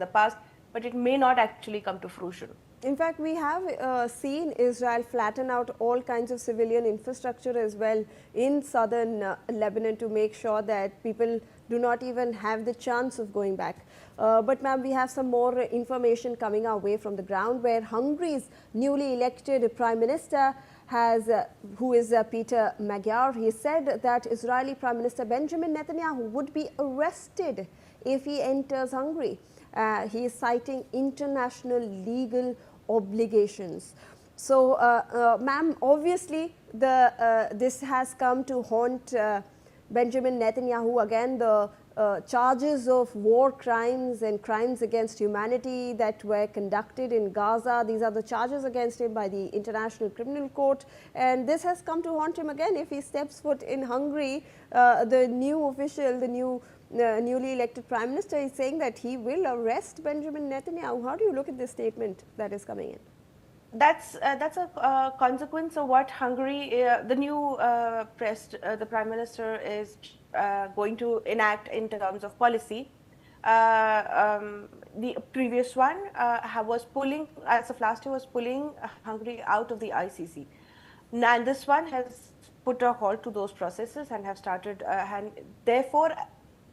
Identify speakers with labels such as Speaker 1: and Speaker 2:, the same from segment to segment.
Speaker 1: the past, but it may not actually come to fruition.
Speaker 2: In fact, we have seen Israel flatten out all kinds of civilian infrastructure as well in southern Lebanon to make sure that people do not even have the chance of going back. But ma'am, we have some more information coming our way from the ground, where Hungary's newly elected Prime Minister who is Peter Magyar, he said that Israeli Prime Minister Benjamin Netanyahu would be arrested if he enters Hungary. He is citing international legal obligations. So, ma'am, obviously this has come to haunt Benjamin Netanyahu again. The charges of war crimes and crimes against humanity that were conducted in Gaza, these are the charges against him by the International Criminal Court, and this has come to haunt him again if he steps foot in Hungary. The new official, the newly elected Prime Minister is saying that he will arrest Benjamin Netanyahu. How do you look at this statement that is coming in?
Speaker 1: That's a consequence of what Hungary, the new the Prime Minister is going to enact in terms of policy. The previous one was pulling, as of last year, was pulling Hungary out of the ICC. And this one has put a halt to those processes and have started, and therefore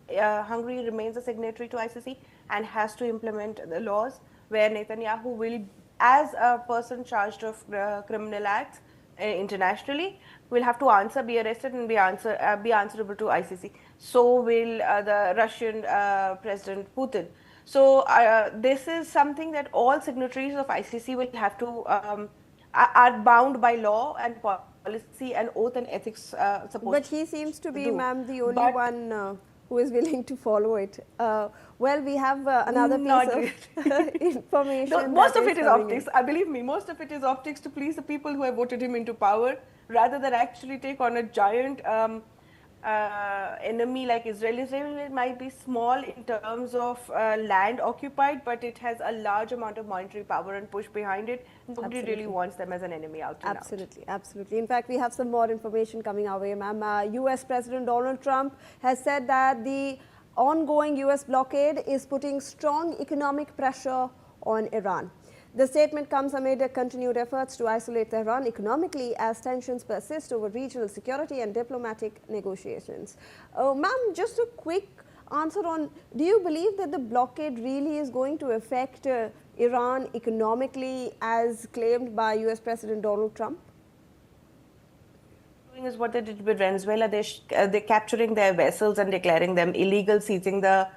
Speaker 1: Hungary remains a signatory to ICC and has to implement the laws where Netanyahu will, as a person charged of criminal acts internationally, will have to be arrested and be answerable to ICC. So will the Russian President Putin. So this is something that all signatories of ICC will have to are bound by law and policy and oath and ethics supposed.
Speaker 2: But he seems to be, ma'am, the only one who is willing to follow it. Well, we have another piece of information.
Speaker 1: Most of it is optics. Believe me, most of it is optics to please the people who have voted him into power, rather than actually take on a giant enemy like Israel. Israel might be small in terms of land occupied, but it has a large amount of monetary power and push behind it. Nobody really wants them as an enemy out and
Speaker 2: Absolutely, absolutely. In fact, we have some more information coming our way, ma'am. US President Donald Trump has said that the ongoing US blockade is putting strong economic pressure on Iran. The statement comes amid continued efforts to isolate Tehran economically as tensions persist over regional security and diplomatic negotiations. Ma'am, just a quick answer on, do you believe that the blockade really is going to affect Iran economically as claimed by US President Donald Trump?
Speaker 1: Is what they did with Venezuela. They're capturing their vessels and declaring them illegal, seizing the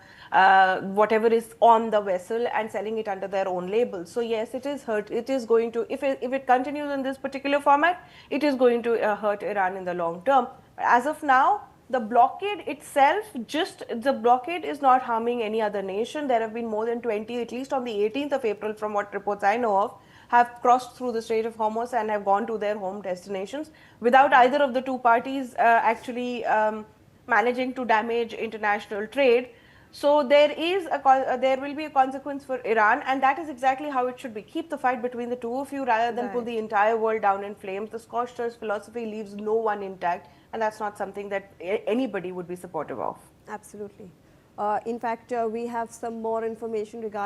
Speaker 1: whatever is on the vessel and selling it under their own label. So yes, it is hurt. It is going to, if it continues in this particular format, it is going to hurt Iran in the long term. As of now, the blockade itself, the blockade is not harming any other nation. There have been more than 20, at least on the 18th of April, from what reports I know of, have crossed through the Strait of Hormuz and have gone to their home destinations without either of the two parties actually managing to damage international trade. So there will be a consequence for Iran, and that is exactly how it should be. Keep the fight between the two of you rather than pull the entire world down in flames. The scorched earth philosophy leaves no one intact, and that's not something that anybody would be supportive of.
Speaker 2: Absolutely. In fact, we have some more information regarding